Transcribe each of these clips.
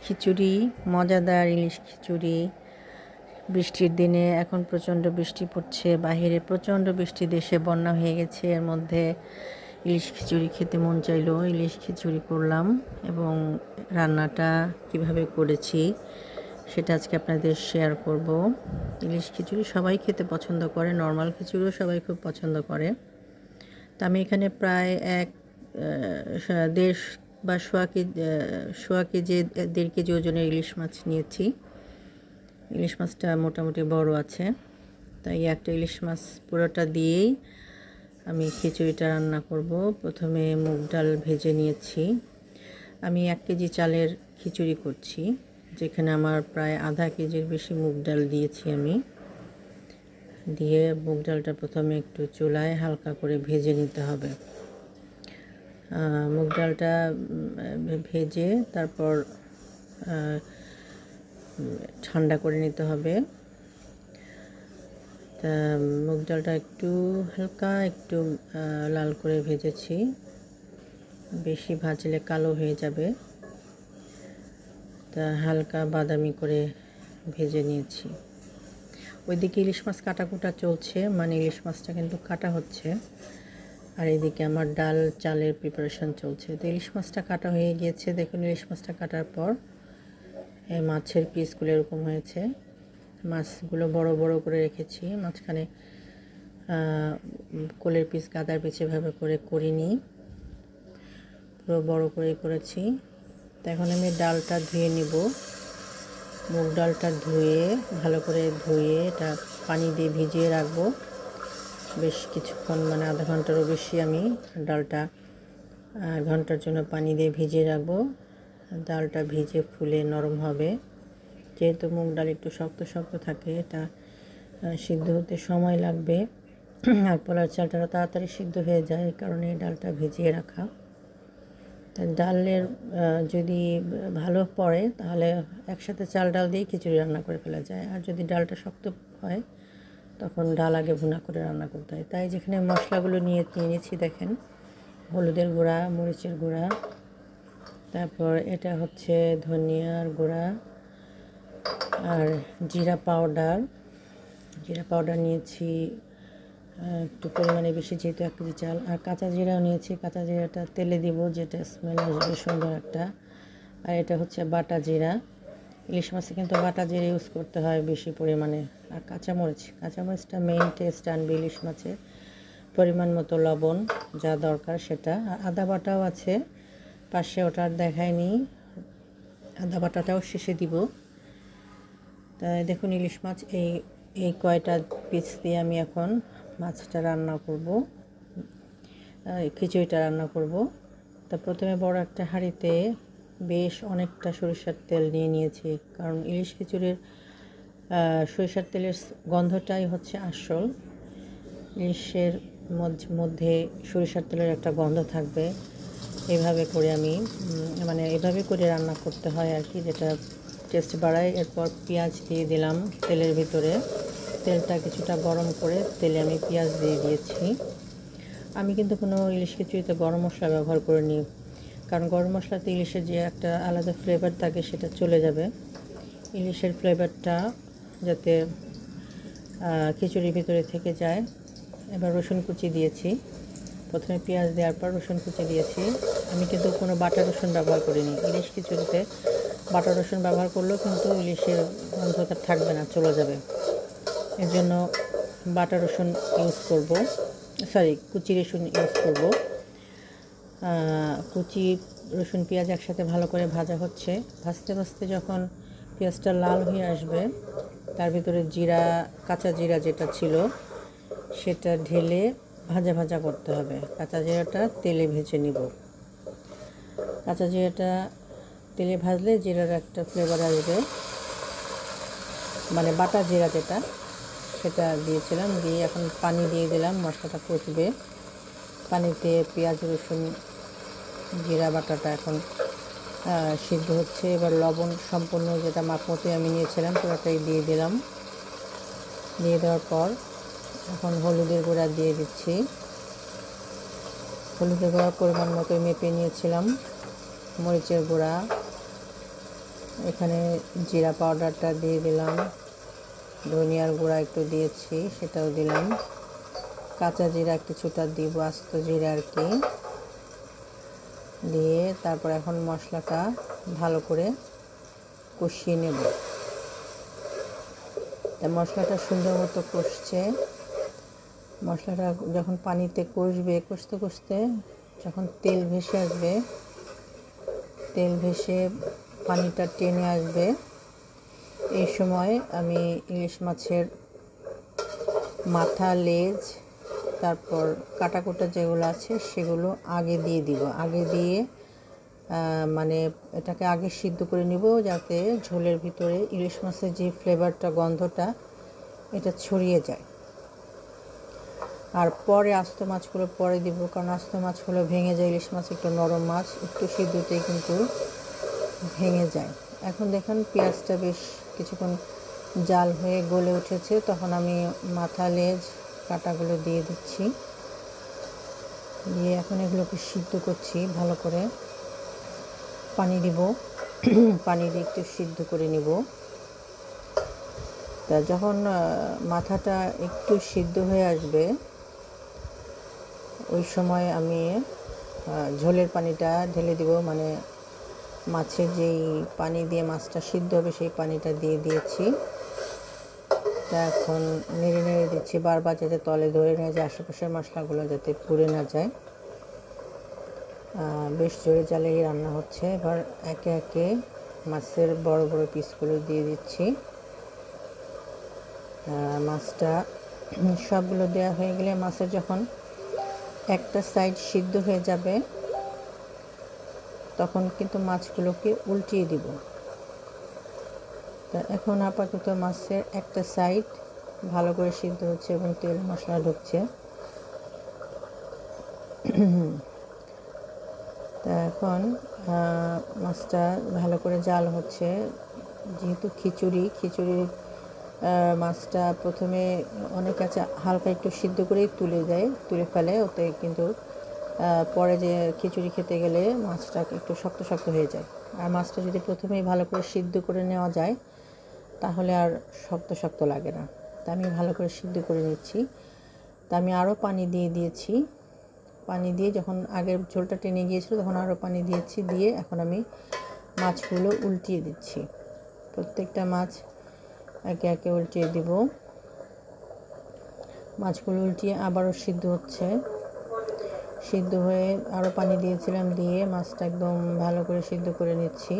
খিচুড়ি, মজাদার ইলিশ খিচুড়ি। বৃষ্টির দিনে এখন প্রচণ্ড বৃষ্টি পড়ছে, বাহিরে প্রচণ্ড বৃষ্টি, দেশে বন্যা হয়ে গেছে। এর মধ্যে ইলিশ খিচুড়ি খেতে মন চাইলো, ইলিশ খিচুড়ি করলাম এবং রান্নাটা কিভাবে করেছি সেটা আজকে আপনাদের শেয়ার করব। ইলিশ খিচুড়ি সবাই খেতে পছন্দ করে, নর্মাল খিচুড়িও সবাই খুব পছন্দ করে। তো আমি এখানে প্রায় দেড় বা সোয়া কেজি 1.5 কেজি ওজনের ইলিশ মাছ নিয়েছি। ইলিশ মাছটা মোটামুটি বড় আছে, তাই একটা ইলিশ মাছ পুরোটা দিয়েই আমি খিচুড়িটা রান্না করব। প্রথমে মুগ ডাল ভেজে নিয়েছি। আমি 1 কেজি চালের খিচুড়ি করছি, যেখানে আমার প্রায় আধা কেজির বেশি মুগ ডাল দিয়েছি। আমি দিয়ে মুগ ডালটা প্রথমে একটু চুলায় হালকা করে ভেজে নিতে হবে। মুগ ডালটা ভেজে তারপর ঠান্ডা করে নিতে হবে। তা মুগ ডালটা একটু হালকা একটু লাল করে ভেজেছি, বেশি ভাজলে কালো হয়ে যাবে। তা হালকা বাদামি করে ভেজে নিয়েছি। ওইদিকে ইলিশ মাছ কাটাকুটা চলছে, মানে ইলিশ মাছটা কিন্তু কাটা হচ্ছে, আর এদিকে আমার ডাল চালের প্রিপারেশন চলছে। তো ইলিশ মাছটা কাটা হয়ে গিয়েছে, দেখুন ইলিশ মাছটা কাটার পর এই মাছের পিসগুলো এরকম হয়েছে। মাছগুলো বড় বড় করে রেখেছি, মাঝখানে কোলের পিস গাদার পিস এভাবে করে করিনি, পুরো বড় করে করেছি। তো এখন আমি ডালটা ধুয়ে নিব। মুগ ডালটা ধুয়ে ভালো করে ধুয়ে এটা পানি দিয়ে ভিজিয়ে রাখবো বেশ কিছুক্ষণ, মানে আধা ঘন্টারও বেশি আমি ডালটা ঘন্টার জন্য পানি দিয়ে ভিজিয়ে রাখবো। ডালটা ভিজে ফুলে নরম হবে, যেহেতু মুগ ডাল একটু শক্ত শক্ত থাকে, এটা সিদ্ধ হতে সময় লাগবে। আর পোলার চালটা তাড়াতাড়ি সিদ্ধ হয়ে যায়, এই কারণে ডালটা ভিজিয়ে রাখা। ডালের যদি ভালো পড়ে তাহলে একসাথে চাল ডাল দিয়ে খিচুড়ি রান্না করে ফেলা যায়, আর যদি ডালটা শক্ত হয় তখন ডাল আগে ভুনা করে রান্না করতে হয়। তাই যেখানে মশলাগুলো নিয়েছি দেখেন, হলুদের গুঁড়া, মরিচের গুঁড়া, তারপর এটা হচ্ছে ধনিয়ার গুঁড়া আর জিরা পাউডার নিয়েছি একটু পরিমাণে বেশি, যেহেতু 1 কেজি চাল। আর কাঁচা জিরাও নিয়েছি, কাঁচা জিরাটা তেলে দিব, যেটা স্মেল আসবে সুন্দর একটা। আর এটা হচ্ছে বাটা জিরা, ইলিশ মাছে কিন্তু বাটা জিরা ইউজ করতে হয় বেশি পরিমাণে। আর কাঁচামরিচটা মেইন টেস্ট আনবে ইলিশ মাছে। পরিমাণ মতো লবণ, যা দরকার সেটা। আর আদা বাটাও আছে পাশে, ওটা আর দেখায়নি, আদা বাটাটাও শেষে দিব। তাই দেখুন ইলিশ মাছ এই কয়টা পিস দিয়ে আমি এখন মাছটা রান্না করব, খিচুড়িটা রান্না করব। তা প্রথমে বড় একটা হাঁড়িতে বেশ অনেকটা সরিষার তেল নিয়েছি, কারণ ইলিশ খিচুড়ির সরিষার তেলের গন্ধটাই হচ্ছে আসল। ইলিশের মধ্যে সরিষার তেলের একটা গন্ধ থাকবে। এভাবে করে আমি এভাবে করে রান্না করতে হয় আর কি, যেটা টেস্ট বাড়ায়। এরপর পেঁয়াজ দিয়ে দিলাম তেলের ভিতরে, তেলটা কিছুটা গরম করে তেলে আমি পেঁয়াজ দিয়ে দিয়েছি। আমি কিন্তু কোনো ইলিশ খিচুড়িতে গরম মশলা ব্যবহার করিনি, কারণ গরম মশলাতে ইলিশের যে একটা আলাদা ফ্লেভার থাকে সেটা চলে যাবে। ইলিশের ফ্লেভারটা যাতে খিচুড়ির ভিতরে থেকে যায়। এবার রসুন কুচি দিয়েছি, প্রথমে পেঁয়াজ দেওয়ার পর রসুন কুচি দিয়েছি। আমি কিন্তু কোনো বাটা রসুন ব্যবহার করিনি। ইলিশ খিচুড়িতে বাটা রসুন ব্যবহার করলেও কিন্তু ইলিশের গন্ধটা থাকবে না, চলে যাবে। এর জন্য বাটা রসুন ইউজ করব, কুচি রসুন ইউজ করব। কুচি রসুন পেঁয়াজ একসাথে ভালো করে ভাজা হচ্ছে। ভাজতে ভাজতে যখন পেঁয়াজটা লাল হয়ে আসবে, তার ভিতরে কাঁচা জিরা যেটা ছিল সেটা ঢেলে ভাজা ভাজা করতে হবে। কাঁচা জিরাটা তেলে ভেজে নিব। কাঁচা জিরাটা তেলে ভাজলে জিরার একটা ফ্লেভার আসবে, মানে বাটা জিরা যেটা সেটা দিয়েছিলাম, দিয়ে এখন পানি দিয়ে দিলাম, মশলাটা কষবে। পানিতে পেঁয়াজ রসুন জিরা বাটাটা এখন সিদ্ধ হচ্ছে। এবার লবণ সম্পূর্ণ যেটা মাপ মতো আমি নিয়েছিলাম পুরোটাই দিয়ে দিলাম। দিয়ে দেওয়ার পর এখন হলুদের গুঁড়া দিয়ে দিচ্ছি। হলুদের গুঁড়া পরিমাণ মতো মেপে নিয়েছিলাম। মরিচের গুঁড়া, এখানে জিরা পাউডারটা দিয়ে দিলাম, ধনিয়ার গুঁড়া একটু দিয়েছি, সেটাও দিলাম, কাঁচা জিরা কিছুটা দিব, আস্ত জিরা আর কি, দিয়ে তারপর এখন মশলাটা ভালো করে কষিয়ে নেব। তা মশলাটা সুন্দর মতো কষছে। মশলাটা যখন পানিতে কষবে, কষতে কষতে যখন তেল ভেসে আসবে, তেল ভেসে পানিটা টেনে আসবে, এই সময় আমি ইলিশ মাছের মাথা, লেজ, তারপর কাটাকুটা যেগুলো আছে সেগুলো আগে দিয়ে দিব। আগে দিয়ে মানে এটাকে আগে সিদ্ধ করে নিব, যাতে ঝোলের ভিতরে ইলিশ মাছের যে ফ্লেভারটা, গন্ধটা এটা ছড়িয়ে যায়। আর পরে আস্ত মাছগুলো পরে দিব, কারণ আস্ত মাছগুলো ভেঙে যায়। ইলিশ মাছ একটু নরম মাছ, একটু সিদ্ধতেই কিন্তু ভেঙে যায়। এখন দেখেন পেঁয়াজটা বেশ কিছুক্ষণ জাল হয়ে গলে উঠেছে, তখন আমি মাথা, লেজ, কাটাগুলো দিয়ে দিচ্ছি। দিয়ে এখন এগুলোকে সিদ্ধ করছি ভালো করে। পানি দিব, পানি দিয়ে একটু সিদ্ধ করে নিব। তা যখন মাথাটা একটু সিদ্ধ হয়ে আসবে, ওই সময় আমি ঝোলের পানিটা ঢেলে দিব, মানে মাছের যেই পানি দিয়ে মাছটা সিদ্ধ হবে সেই পানিটা দিয়ে দিয়েছি। তা এখন নেড়ে নেড়ে দিচ্ছি বারবার, যাতে তলে ধরে না যায়, আশেপাশের মশলাগুলো যাতে পুড়ে না যায়। বেশ জোরে জালেই রান্না হচ্ছে। এবার একে একে মাছের বড় বড় পিসগুলো দিয়ে দিচ্ছি। মাছটা সবগুলো দেওয়া হয়ে গেলে, মাছের যখন একটা সাইড সিদ্ধ হয়ে যাবে, তখন কিন্তু মাছগুলোকে উল্টিয়ে দিব। তা এখন আপাতত মাছের একটা সাইড ভালো করে সিদ্ধ হচ্ছে এবং তেল মশলা ঢুকছে। তা এখন মাছটা ভালো করে জাল হচ্ছে। যেহেতু খিচুড়ির মাছটা প্রথমে অনেক আছে হালকা একটু সিদ্ধ করেই তুলে ফেলে, ওতে কিন্তু পরে যে খিচুড়ি খেতে গেলে মাছটা একটু শক্ত শক্ত হয়ে যায়। আর মাছটা যদি প্রথমেই ভালো করে সিদ্ধ করে নেওয়া যায়, তাহলে আর শক্ত শক্ত লাগে না। তা আমি ভালো করে সিদ্ধ করে নিচ্ছি। তা আমি আরও পানি দিয়ে দিয়েছি। পানি দিয়ে যখন আগের ঝোলটা টেনে গিয়েছিল, তখন আরও পানি দিয়েছি। দিয়ে এখন আমি মাছগুলো উল্টিয়ে দিচ্ছি। প্রত্যেকটা মাছ একে একে উল্টিয়ে দিব। মাছগুলো উল্টিয়ে আবারও সিদ্ধ হচ্ছে। সিদ্ধ হয়ে আরও পানি দিয়েছিলাম, দিয়ে মাছটা একদম ভালো করে সিদ্ধ করে নিচ্ছি।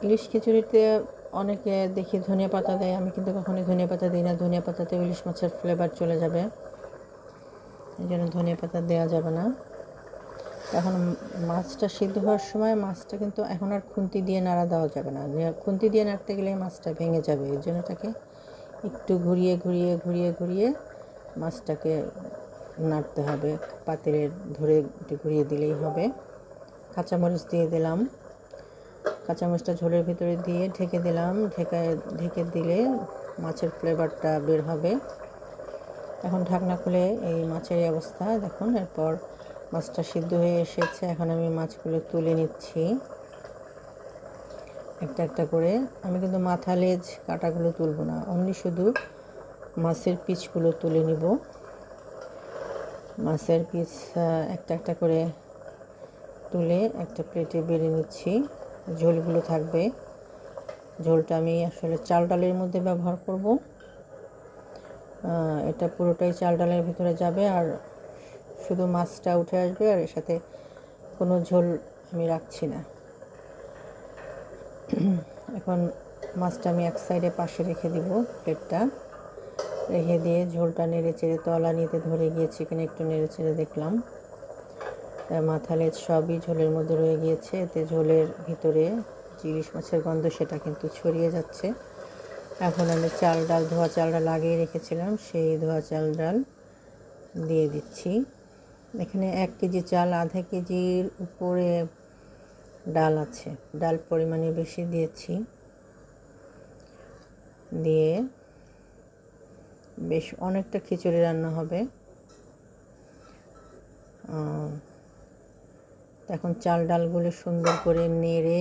ইলিশ খিচুড়িতে অনেকে দেখি ধনিয়া পাতা দেয়, আমি কিন্তু কখনোই ধনিয়া পাতা দিই না। ধনিয়া পাতাতে ইলিশ মাছের ফ্লেভার চলে যাবে, এই জন্য ধনিয়া পাতা দেওয়া যাবে না। এখন মাছটা সিদ্ধ হওয়ার সময় মাছটা কিন্তু এখন আর খুন্তি দিয়ে নাড়া দেওয়া যাবে না। খুন্তি দিয়ে নাড়তে গেলে মাছটা ভেঙে যাবে, এই জন্য তাকে একটু ঘুরিয়ে ঘুরিয়ে ঘুরিয়ে ঘুরিয়ে মাছটাকে নাড়তে হবে। পাতিলে ধরে একটু ঘুরিয়ে দিলেই হবে। কাঁচামরিচ দিয়ে দিলাম, কাঁচামরিচটা ঝোলের ভিতরে দিয়ে ঢেকে দিলাম। ঢেকে দিলে মাছের ফ্লেভারটা বের হবে। এখন ঢাকনা খুলে এই মাছের অবস্থা দেখুন। এরপর মাছটা সিদ্ধ হয়ে এসেছে। এখন আমি মাছগুলো তুলে নিচ্ছি একটা একটা করে। আমি কিন্তু মাথা, লেজ, কাটাগুলো তুলব না, অনলি শুধু মাছের পিসগুলো তুলে নিব। মাছের পিস একটা একটা করে তুলে একটা প্লেটে বেড়ে নিচ্ছি। ঝোলগুলো থাকবে। ঝোলটা আমি আসলে চাল ডালের মধ্যে ব্যবহার করব। এটা পুরোটাই চাল ডালের ভিতরে যাবে, আর শুধু মাছটা উঠে আসবে, আর এর সাথে কোনো ঝোল আমি রাখছি না। এখন মাছটা আমি এক সাইডে পাশে রেখে দিব, প্লেটটা রেখে দিয়ে ঝোলটা নেড়ে চেড়ে তলা নিতে ধরে গিয়েছে, এখানে একটু নেড়ে চেড়ে দেখলাম। মাথা, লেজ সবই ঝোলের মধ্যে রয়ে গিয়েছে। এতে ঝোলের ভিতরে যে ইলিশ মাছের গন্ধ সেটা কিন্তু ছড়িয়ে যাচ্ছে। এখন আমি ধোয়া চাল ডাল লাগিয়ে রেখেছিলাম, সেই ধোয়া চাল ডাল দিয়ে দিচ্ছি। এখানে 1 কেজি চাল, আধা কেজির উপরে ডাল আছে। ডাল পরিমাণে বেশি দিয়েছি। দিয়ে বেশ অনেকটা খিচুড়ি রান্না হবে। এখন চাল ডালগুলো সুন্দর করে নেড়ে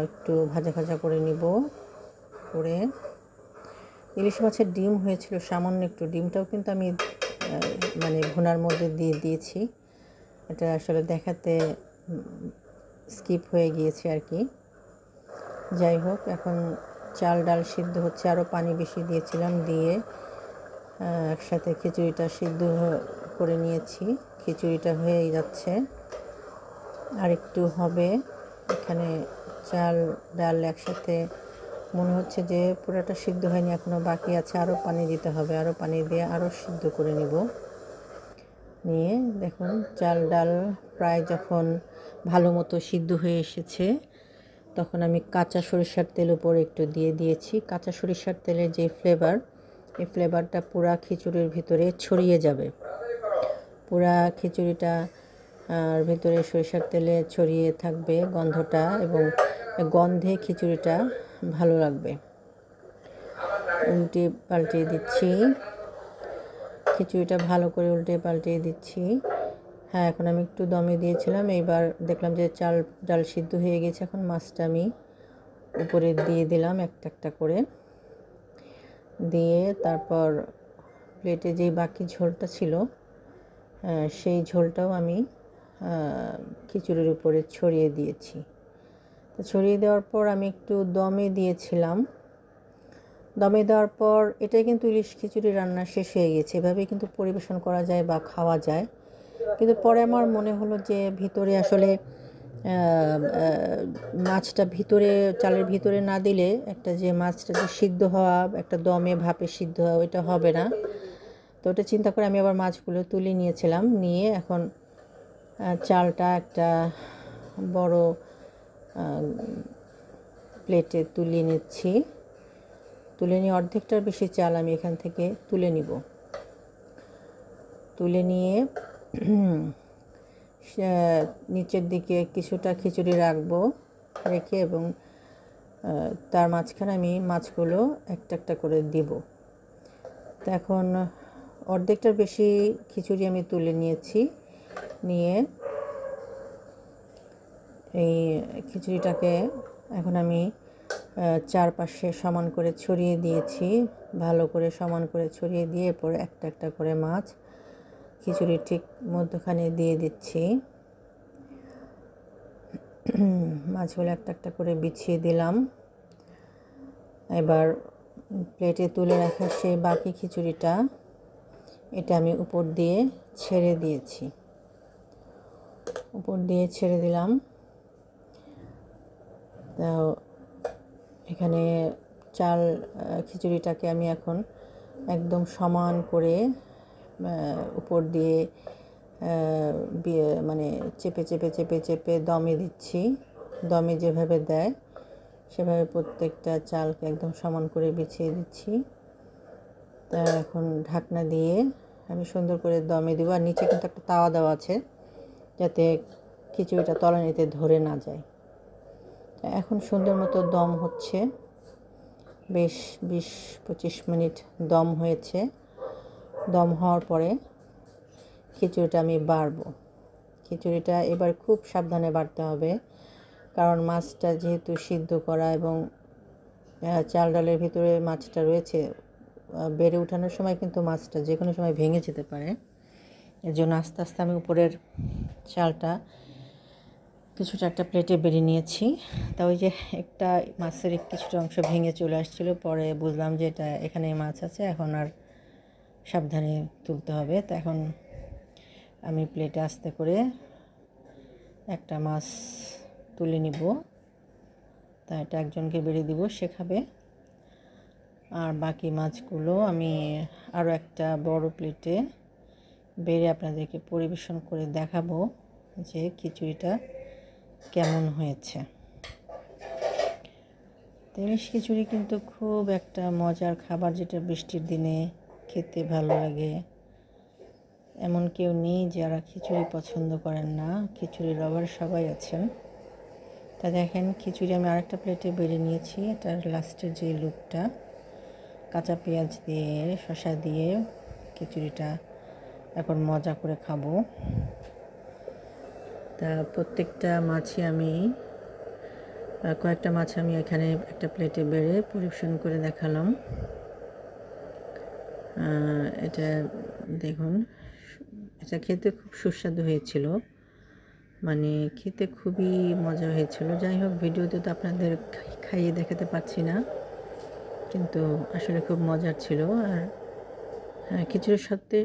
একটু ভাজা ভাজা করে নিব। করে ইলিশ মাছের ডিম হয়েছিল সামান্য একটু, ডিমটাও কিন্তু আমি মানে ভুনার মধ্যে দিয়ে দিয়েছি। এটা আসলে দেখাতে স্কিপ হয়ে গিয়েছে আর কি। যাই হোক, এখন চাল ডাল সিদ্ধ হচ্ছে, আরও পানি বেশি দিয়েছিলাম, দিয়ে একসাথে খিচুড়িটা সিদ্ধ করে নিয়েছি। খিচুড়িটা হয়ে যাচ্ছে, আর একটু হবে। এখানে চাল ডাল একসাথে মনে হচ্ছে যে পুরোটা সিদ্ধ হয়নি, এখনও বাকি আছে, আরও পানি দিতে হবে। আরও পানি দিয়ে আরও সিদ্ধ করে নিব। নিয়ে দেখুন চাল ডাল প্রায় যখন ভালো মতো সিদ্ধ হয়ে এসেছে, তখন আমি কাঁচা সরিষার তেল উপরে একটু দিয়ে দিয়েছি। কাঁচা সরিষার তেলের যে ফ্লেভার, এই ফ্লেভারটা পুরা খিচুড়ির ভিতরে ছড়িয়ে যাবে। পুরা খিচুড়িটা আর ভিতরে সরিষার তেলে ছড়িয়ে থাকবে গন্ধটা, এবং গন্ধে খিচুড়িটা ভালো লাগবে। উল্টে পাল্টে দিচ্ছি, খিচুড়িটা ভালো করে উল্টে পাল্টে দিচ্ছি। হ্যাঁ, এখন আমি একটু দমে দিয়েছিলাম, এইবার দেখলাম যে চাল ডাল সিদ্ধ হয়ে গেছে। এখন মাছটা আমি উপরে দিয়ে দিলাম একটা একটা করে, দিয়ে তারপর প্লেটে যেই বাকি ঝোলটা ছিল সেই ঝোলটাও আমি খিচুড়ির উপরে ছড়িয়ে দিয়েছি। তো ছড়িয়ে দেওয়ার পর আমি একটু দমে দিয়েছিলাম। দমে দেওয়ার পর এটাই কিন্তু ইলিশ খিচুড়ি রান্না শেষ হয়ে গেছে। এভাবেই কিন্তু পরিবেশন করা যায় বা খাওয়া যায়। কিন্তু পরে আমার মনে হলো যে ভিতরে আসলে মাছটা ভিতরে, চালের ভিতরে না দিলে একটা যে মাছটা যে সিদ্ধ হওয়া, একটা দমে ভাপে সিদ্ধ হওয়া, ওইটা হবে না। তো ওটা চিন্তা করে আমি আবার মাছগুলো তুলে নিয়েছিলাম। নিয়ে এখন চালটা একটা বড় প্লেটে তুলে নিচ্ছি। তুলে নিয়ে অর্ধেকটার বেশি চাল আমি এখান থেকে তুলে নিব। তুলে নিয়ে নিচের দিকে কিছুটা খিচুড়ি রাখবো, রেখে এবং তার মাঝখানে আমি মাছগুলো একটা একটা করে দিব। তো এখন অর্ধেকটার বেশি খিচুড়ি আমি তুলে নিয়েছি। নিয়ে এই খিচুড়িটাকে এখন আমি চারপাশে সমান করে ছড়িয়ে দিয়েছি। ভালো করে সমান করে ছড়িয়ে দিয়ে এরপর একটা একটা করে মাছ খিচুড়ির ঠিক মধ্যখানে দিয়ে দিচ্ছি। মাছগুলো একটা একটা করে বিছিয়ে দিলাম। এবার প্লেটে তুলে রাখা সেই বাকি খিচুড়িটা এটা আমি উপর দিয়ে ছেড়ে দিয়েছি। উপর দিয়ে ছেড়ে দিলাম। তো এখানে চাল খিচুড়িটাকে আমি এখন একদম সমান করে উপর দিয়ে মানে চেপে চেপে চেপে চেপে দমে দিচ্ছি। দমে যেভাবে দেয় সেভাবে প্রত্যেকটা চালকে একদম সমান করে বিছিয়ে দিচ্ছি। তা এখন ঢাকনা দিয়ে আমি সুন্দর করে দমে দেবো। আর নিচে কিন্তু একটা তাওয়া দেওয়া আছে যাতে খিচুড়িটা তলানিতে ধরে না যায়। এখন সুন্দর মতো দম হচ্ছে, বেশ 20-25 মিনিট দম হয়েছে। দম হওয়ার পরে খিচুড়িটা আমি বাড়বো। খিচুড়িটা এবার খুব সাবধানে বাড়তে হবে, কারণ মাছটা যেহেতু সিদ্ধ করা এবং চাল ডালের ভিতরে মাছটা রয়েছে, বেড়ে ওঠানোর সময় কিন্তু মাছটা যে কোনো সময় ভেঙে যেতে পারে। এর জন্য আস্তে আস্তে আমি উপরের চালটা কিছুটা একটা প্লেটে বেড়ে নিয়েছি। তা ওই যে একটা মাছের কিছুটা অংশ ভেঙে চলে আসছিলো, পরে বুঝলাম যে এটা এখানে মাছ আছে, এখন আর সাবধানে তুলতে হবে। তো এখন আমি প্লেটে আস্তে করে একটা মাছ তুলে নিব। তা এটা একজনকে বেড়ে দিব, সে খাবে। আর বাকি মাছগুলো আমি আরও একটা বড় প্লেটে বেড়ে আপনাদেরকে পরিবেশন করে দেখাবো যে খিচুড়িটা কেমন হয়েছে। ইলিশ খিচুড়ি কিন্তু খুব একটা মজার খাবার, যেটা বৃষ্টির দিনে খেতে ভালো লাগে। এমন কেউ নেই যারা খিচুড়ি পছন্দ করেন না, খিচুড়ি লাভার সবাই আছেন। তা দেখেন খিচুড়ি আমি আরেকটা প্লেটে বেড়ে নিয়েছি। এটার লাস্টের যে লুকটা, কাঁচা পেঁয়াজ দিয়ে শসা দিয়ে খিচুড়িটা এখন মজা করে খাবো। তা প্রত্যেকটা মাছই আমি কয়েকটা মাছ আমি এখানে একটা প্লেটে বেড়ে পরিবেশন করে দেখালাম। এটা দেখুন, এটা খেতে খুব সুস্বাদু হয়েছিল, মানে খেতে খুবই মজা হয়েছিল। যাই হোক, ভিডিওতে তো আপনাদের খাইয়ে দেখাতে পারছি না, কিন্তু আসলে খুব মজার ছিল। আর খিচুড়ির সাথে